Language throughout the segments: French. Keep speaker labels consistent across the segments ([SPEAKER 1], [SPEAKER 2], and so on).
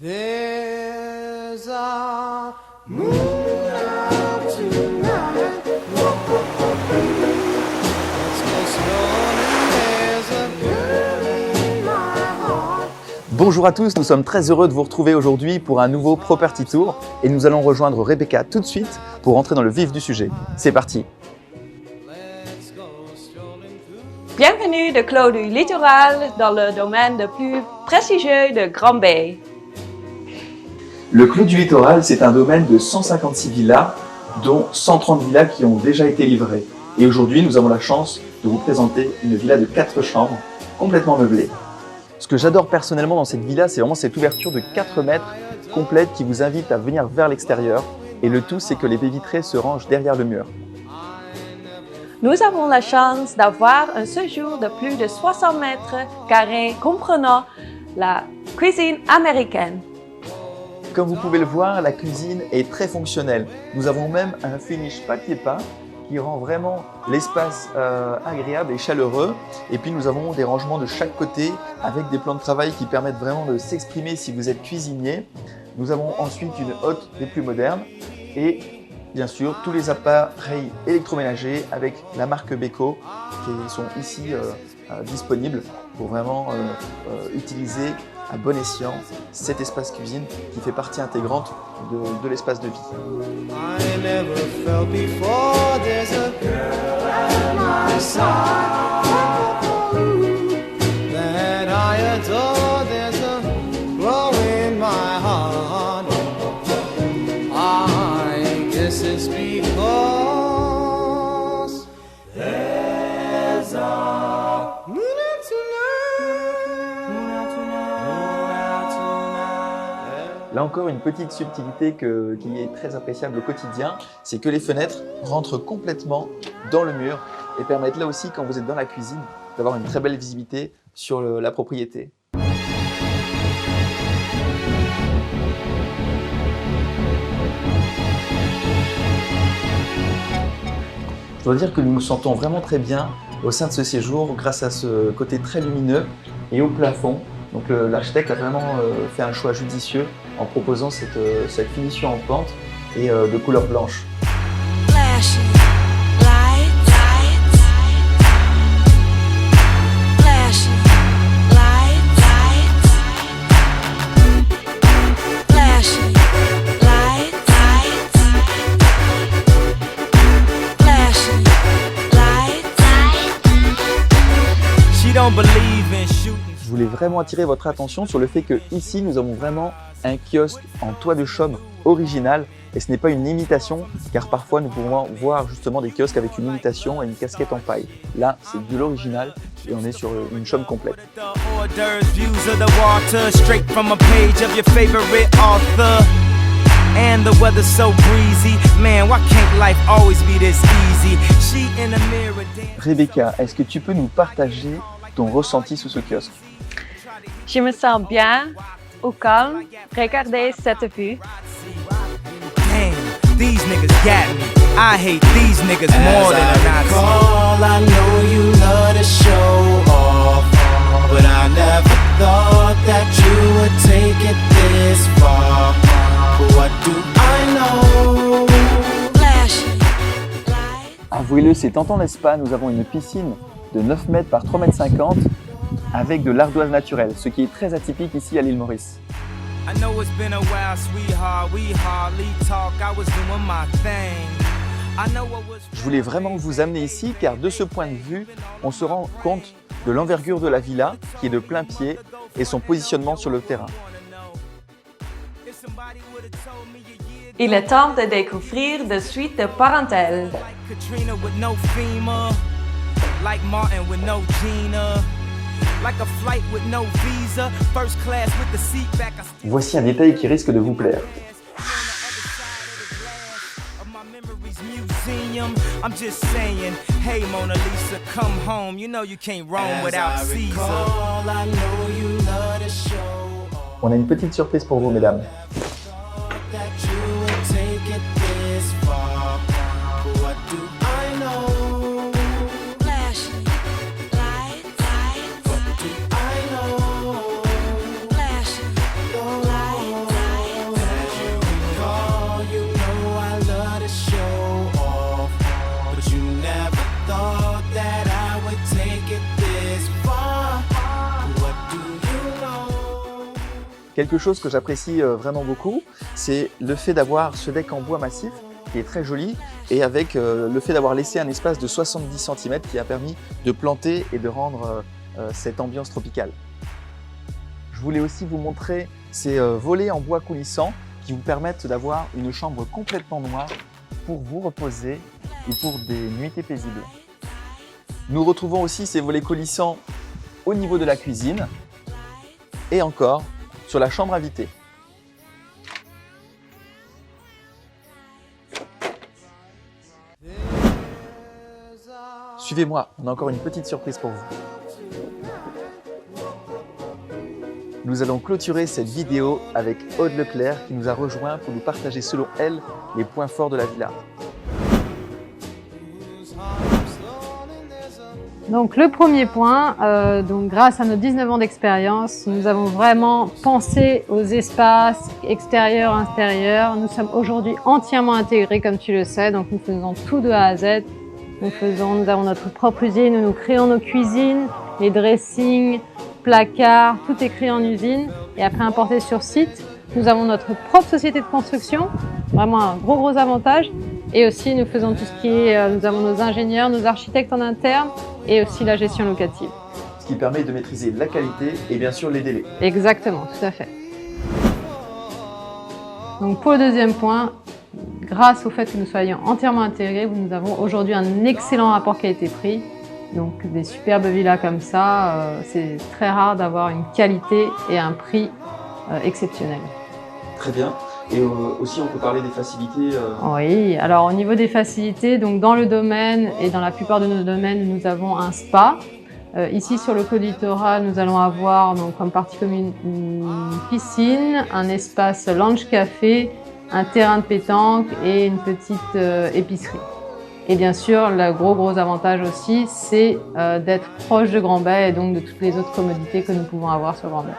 [SPEAKER 1] There's a moon out tonight. It's just morning. There's a girl in my heart.
[SPEAKER 2] Bonjour à tous, nous sommes très heureux de vous retrouver aujourd'hui pour un nouveau Property Tour et nous allons rejoindre Rebecca tout de suite pour entrer dans le vif du sujet. C'est parti!
[SPEAKER 3] Bienvenue de Clos du Littoral dans le domaine le plus prestigieux de Grand Bay.
[SPEAKER 2] Le Clos du Littoral, c'est un domaine de 156 villas, dont 130 villas qui ont déjà été livrées. Et aujourd'hui, nous avons la chance de vous présenter une villa de 4 chambres, complètement meublée. Ce que j'adore personnellement dans cette villa, c'est vraiment cette ouverture de 4 mètres complète qui vous invite à venir vers l'extérieur. Et le tout, c'est que les baies vitrées se rangent derrière le mur.
[SPEAKER 3] Nous avons la chance d'avoir un séjour de plus de 60 mètres carrés comprenant la cuisine américaine.
[SPEAKER 2] Comme vous pouvez le voir, la cuisine est très fonctionnelle. Nous avons même un finish papier peint qui rend vraiment l'espace agréable et chaleureux. Et puis nous avons des rangements de chaque côté avec des plans de travail qui permettent vraiment de s'exprimer si vous êtes cuisinier. Nous avons ensuite une hotte des plus modernes et bien sûr tous les appareils électroménagers avec la marque Beko qui sont ici disponibles pour vraiment utiliser à bon escient cet espace cuisine qui fait partie intégrante de l'espace de vie.
[SPEAKER 1] I never felt before. There's a girl at my side that I adore. There's a glow in my heart. I guess it's because there's a moon out tonight. Moon out tonight.
[SPEAKER 2] Là encore, une petite subtilité qui est très appréciable au quotidien, c'est que les fenêtres rentrent complètement dans le mur et permettent là aussi, quand vous êtes dans la cuisine, d'avoir une très belle visibilité sur la propriété. Je dois dire que nous nous sentons vraiment très bien au sein de ce séjour grâce à ce côté très lumineux et au plafond. Donc l'architecte a vraiment fait un choix judicieux en proposant cette finition en pente et de couleur blanche. Je voulais vraiment attirer votre attention sur le fait que ici nous avons vraiment un kiosque en toit de chaume original et ce n'est pas une imitation car parfois nous pouvons voir justement des kiosques avec une imitation et une casquette en paille. Là c'est de l'original et on est sur une chaume complète.
[SPEAKER 4] And the weather's so breezy, man, why can't life always be this easy? She in the mirror
[SPEAKER 2] Rebecca, est-ce que tu peux nous partager ton ressenti sous ce kiosque?
[SPEAKER 3] Je me sens bien, au calme, regardez cette vue.
[SPEAKER 4] Damn, these niggas got me. I hate these niggas more than a Nazi.
[SPEAKER 1] I know you love to show off, but I never thought that you would take it this far. What do I know?
[SPEAKER 2] Avouez-le, c'est tentant n'est-ce pas, nous avons une piscine de 9 mètres par 3 mètres 50 avec de l'ardoise naturelle, ce qui est très atypique ici à l'île Maurice.
[SPEAKER 4] I know it's been a while, sweetheart. We hardly talk. I was doing my thing. I know what was.
[SPEAKER 2] Je voulais vraiment vous amener ici car de ce point de vue, on se rend compte de l'envergure de la villa qui est de plein pied et son positionnement sur le terrain.
[SPEAKER 3] Il est temps de découvrir de suite de parentèle.
[SPEAKER 4] Katrina with no FEMA, like Martin with no Gina, like a flight with no visa, first class with the seat back.
[SPEAKER 2] Voici un détail qui risque de vous plaire.
[SPEAKER 4] I'm just saying, hey Mona Lisa, come home. You know you can't roam without Caesar.
[SPEAKER 1] I know you love to show
[SPEAKER 2] On a une petite surprise pour vous, mesdames.
[SPEAKER 1] that you would take it this far. What do I know? What do I know?
[SPEAKER 2] Quelque chose que j'apprécie vraiment beaucoup, c'est le fait d'avoir ce deck en bois massif qui est très joli et avec le fait d'avoir laissé un espace de 70 cm qui a permis de planter et de rendre cette ambiance tropicale. Je voulais aussi vous montrer ces volets en bois coulissant qui vous permettent d'avoir une chambre complètement noire pour vous reposer et pour des nuitées paisibles. Nous retrouvons aussi ces volets coulissants au niveau de la cuisine et encore sur la chambre invitée. Suivez-moi, on a encore une petite surprise pour vous. Nous allons clôturer cette vidéo avec Aude Leclerc qui nous a rejoint pour nous partager selon elle les points forts de la villa.
[SPEAKER 5] Donc le premier point, grâce à nos 19 ans d'expérience, nous avons vraiment pensé aux espaces extérieurs, intérieurs. Nous sommes aujourd'hui entièrement intégrés comme tu le sais, donc nous faisons tout de A à Z. Nous avons notre propre usine où nous créons nos cuisines, les dressings, placards, tout est créé en usine et après importé sur site. Nous avons notre propre société de construction, vraiment un gros avantage. Et aussi nous faisons tout ce qui est, nous avons nos ingénieurs, nos architectes en interne et aussi la gestion locative.
[SPEAKER 2] Ce qui permet de maîtriser la qualité et bien sûr les délais.
[SPEAKER 5] Exactement, tout à fait. Donc pour le deuxième point, grâce au fait que nous soyons entièrement intégrés, nous avons aujourd'hui un excellent rapport qualité-prix. Donc des superbes villas comme ça, c'est très rare d'avoir une qualité et un prix exceptionnel.
[SPEAKER 2] Très bien. Et aussi on peut parler des facilités.
[SPEAKER 5] Oui, alors au niveau des facilités, donc dans le domaine et dans la plupart de nos domaines, nous avons un spa. Ici sur le Côte Littoral, nous allons avoir donc, comme partie commune une piscine, un espace lounge café, un terrain de pétanque et une petite épicerie. Et bien sûr, le gros avantage aussi, c'est d'être proche de Grand Bay et donc de toutes les autres commodités que nous pouvons avoir sur Grand Bay.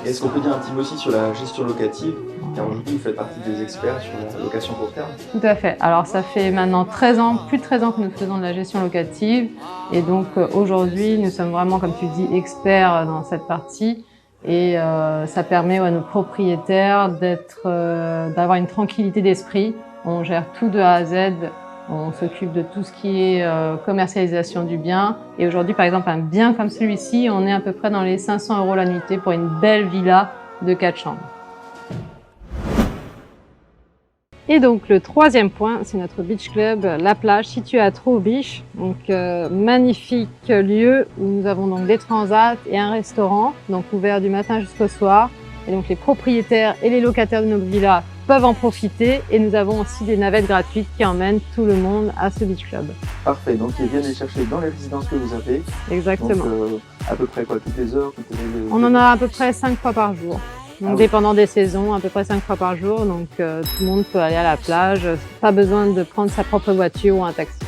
[SPEAKER 2] Est-ce qu'on peut dire un petit mot aussi sur la gestion locative? Car aujourd'hui, vous faites partie des experts sur la location court terme.
[SPEAKER 5] Tout à fait. Alors ça fait maintenant 13 ans, plus de 13 ans que nous faisons de la gestion locative. Et donc aujourd'hui, nous sommes vraiment, comme tu dis, experts dans cette partie. Et ça permet à nos propriétaires d'avoir une tranquillité d'esprit. On gère tout de A à Z. On s'occupe de tout ce qui est commercialisation du bien. Et aujourd'hui, par exemple, un bien comme celui-ci, on est à peu près dans les 500 € la nuitée pour une belle villa de 4 chambres. Et donc, le troisième point, c'est notre beach club, la plage, située à Trou Beach. Donc, magnifique lieu où nous avons donc des transats et un restaurant, donc ouvert du matin jusqu'au soir. Et donc, les propriétaires et les locataires de nos villas peuvent en profiter et nous avons aussi des navettes gratuites qui emmènent tout le monde à ce beach club.
[SPEAKER 2] Parfait, donc ils viennent les chercher dans les résidences que vous avez.
[SPEAKER 5] Exactement.
[SPEAKER 2] Donc à peu près quoi, toutes les heures
[SPEAKER 5] On en a à peu près 5 fois par jour. Donc dépendant des saisons, à peu près 5 fois par jour. Donc tout le monde peut aller à la plage, pas besoin de prendre sa propre voiture ou un taxi.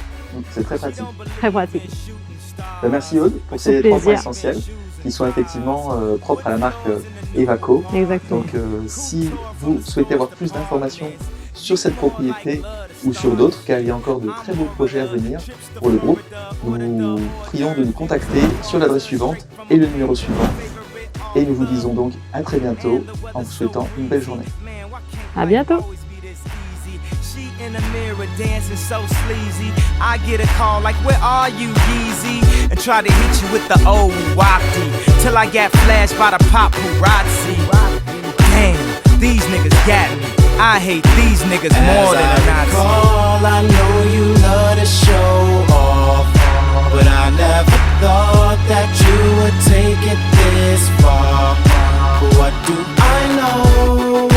[SPEAKER 2] C'est très pratique.
[SPEAKER 5] Très pratique.
[SPEAKER 2] Merci Aude pour ces 3 points essentiels qui sont effectivement propres à la marque Evaco.
[SPEAKER 5] Exactement.
[SPEAKER 2] Donc si vous souhaitez avoir plus d'informations sur cette propriété ou sur d'autres, car il y a encore de très beaux projets à venir pour le groupe, nous prions de nous contacter sur l'adresse suivante et le numéro suivant. Et nous vous disons donc à très bientôt en vous souhaitant une belle journée.
[SPEAKER 5] À bientôt.
[SPEAKER 4] In the mirror dancing so sleazy, I get a call like, where are you, Yeezy? And try to hit you with the old wafty till I got flashed by the paparazzi. Damn, these niggas got me. I hate these niggas more than a Nazi.
[SPEAKER 1] I know you love to show off, but I never thought that you would take it this far. What do I know?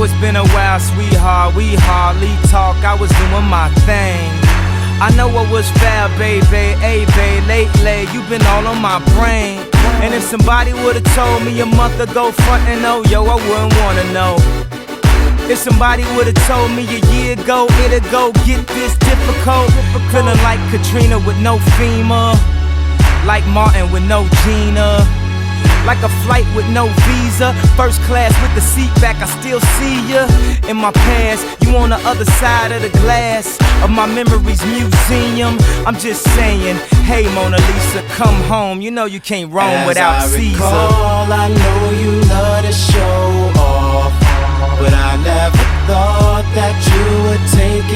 [SPEAKER 4] It's been a while, sweetheart, we hardly talk, I was doing my thing. I know I was fair, baby, hey, babe, lately, you've been all on my brain. And if somebody would've told me a month ago, frontin' oh, yo, I wouldn't wanna know. If somebody would've told me a year ago, it'd go get this difficult. Feeling like Katrina with no FEMA, like Martin with no Gina. like a flight with no visa. First class with the seat back, I still see ya. In my past, you on the other side of the glass of my memories museum. I'm just saying, hey Mona Lisa, come home. You know you can't roam without Caesar.
[SPEAKER 1] I know you love to show off, but I never thought that you would take